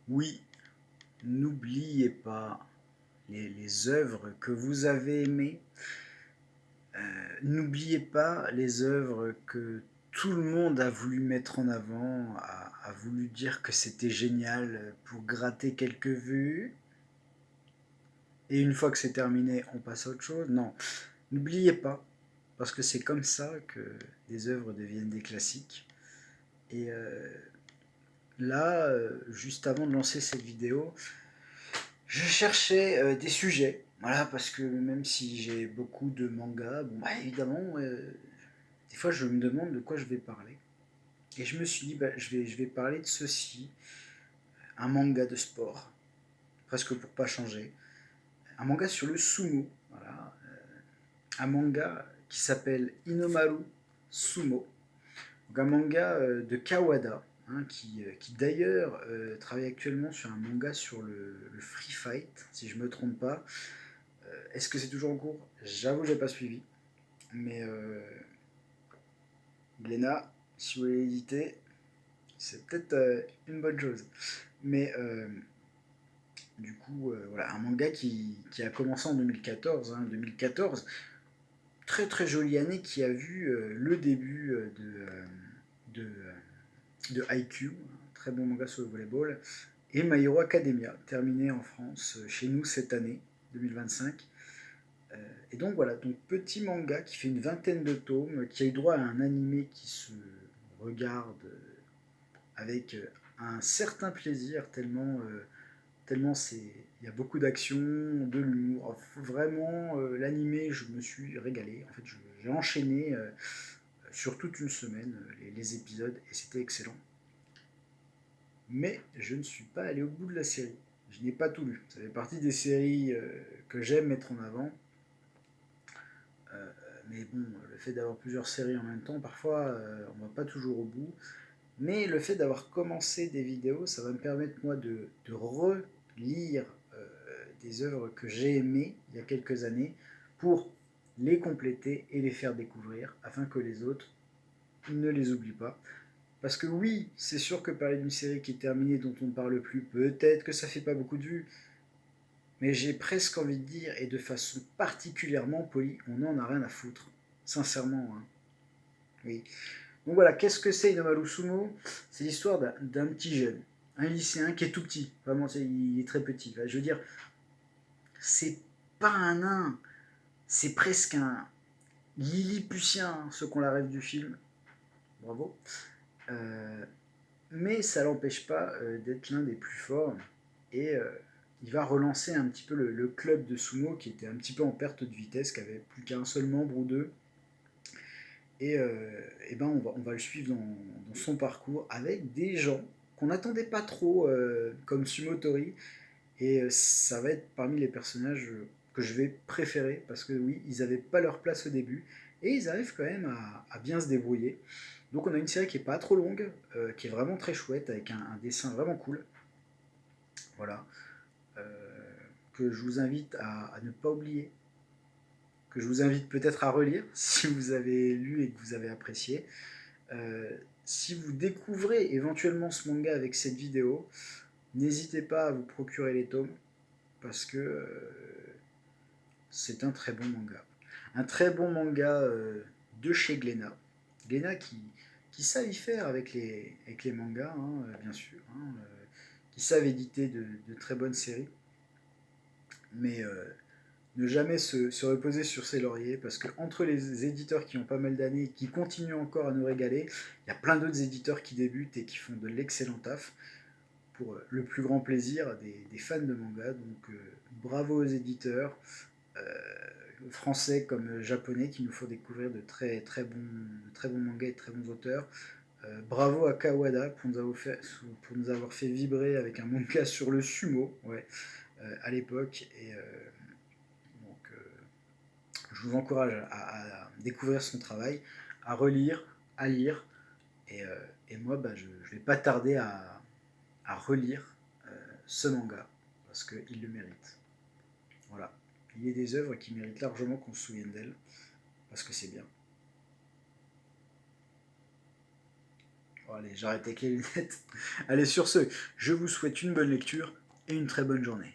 Oui, n'oubliez pas les œuvres que vous avez aimées. N'oubliez pas les œuvres que tout le monde a voulu mettre en avant, a voulu dire que c'était génial pour gratter quelques vues. Et une fois que c'est terminé, on passe à autre chose. Non, n'oubliez pas, parce que c'est comme ça que des œuvres deviennent des classiques. Et là, juste avant de lancer cette vidéo, je cherchais des sujets, voilà, parce que même si j'ai beaucoup de mangas, bon, bah, évidemment, des fois je me demande de quoi je vais parler. Et je me suis dit, bah, je vais parler de ceci, un manga de sport, presque pour pas changer, un manga sur le sumo, voilà, un manga qui s'appelle Inomaru Sumo, donc un manga de Kawada, hein, qui d'ailleurs travaille actuellement sur un manga sur le free fight, si je me trompe pas. Est-ce que c'est toujours en cours? J'avoue, j'ai pas suivi. Mais Glénat, si vous voulez éditer, c'est peut-être une bonne chose. Mais du coup, voilà, un manga qui a commencé en 2014. Hein, 2014, très très jolie année qui a vu le début de, de Haikyuu, un très bon manga sur le volleyball, et My Hero Academia, terminé en France chez nous cette année, 2025. Et donc voilà, donc petit manga qui fait une vingtaine de tomes, qui a eu droit à un animé qui se regarde avec un certain plaisir, tellement il y a beaucoup d'action, de l'humour. Vraiment, l'animé, je me suis régalé. En fait, j'ai enchaîné sur toute une semaine les épisodes et c'était excellent. Mais je ne suis pas allé au bout de la série. Je n'ai pas tout lu. Ça fait partie des séries que j'aime mettre en avant. Mais bon, le fait d'avoir plusieurs séries en même temps, parfois, on va pas toujours au bout. Mais le fait d'avoir commencé des vidéos, ça va me permettre, moi, de relire des œuvres que j'ai aimées il y a quelques années pour les compléter et les faire découvrir afin que les autres ne les oublient pas. Parce que oui, c'est sûr que parler d'une série qui est terminée, dont on ne parle plus, peut-être que ça fait pas beaucoup de vues, mais j'ai presque envie de dire, et de façon particulièrement polie, on n'en a rien à foutre. Sincèrement, hein. Oui. Donc voilà, qu'est-ce que c'est Inomaru Sumo? C'est l'histoire d'un petit jeune, un lycéen qui est tout petit. Vraiment, il est très petit. Enfin, je veux dire, c'est pas un nain, c'est presque un Lilliputien, ceux qu'on la rêve du film. Bravo. Euh, mais ça l'empêche pas d'être l'un des plus forts. Et il va relancer un petit peu le club de sumo qui était un petit peu en perte de vitesse, qui avait plus qu'un seul membre ou deux. Et ben on va le suivre dans son parcours avec des gens qu'on n'attendait pas trop, comme Sumotori. Et ça va être parmi les personnages que je vais préférer parce que oui, ils n'avaient pas leur place au début et ils arrivent quand même à bien se débrouiller. Donc on a une série qui est pas trop longue, qui est vraiment très chouette avec un dessin vraiment cool. Voilà. Euh, que je vous invite à ne pas oublier, que je vous invite peut-être à relire si vous avez lu et que vous avez apprécié. Euh, si vous découvrez éventuellement ce manga avec cette vidéo, n'hésitez pas à vous procurer les tomes parce que c'est un très bon manga. Un très bon manga de chez Glénat. Glénat qui savent y faire avec les mangas, hein, bien sûr, hein, qui savent éditer de très bonnes séries. Mais ne jamais se reposer sur ses lauriers parce que entre les éditeurs qui ont pas mal d'années et qui continuent encore à nous régaler, il y a plein d'autres éditeurs qui débutent et qui font de l'excellent taf pour le plus grand plaisir des fans de manga. Donc bravo aux éditeurs euh, français comme japonais qui nous font découvrir de très bons mangas et de très bons auteurs. Bravo à Kawada pour nous avoir fait vibrer avec un manga sur le sumo, ouais, à l'époque. Et donc, je vous encourage à découvrir son travail, à relire, à lire. Et, euh, et moi, bah, je ne vais pas tarder à relire ce manga parce qu'il le mérite. Voilà. Il y a des œuvres qui méritent largement qu'on se souvienne d'elles parce que c'est bien. Bon, allez, j'arrête avec les lunettes. Allez, sur ce, je vous souhaite une bonne lecture et une très bonne journée.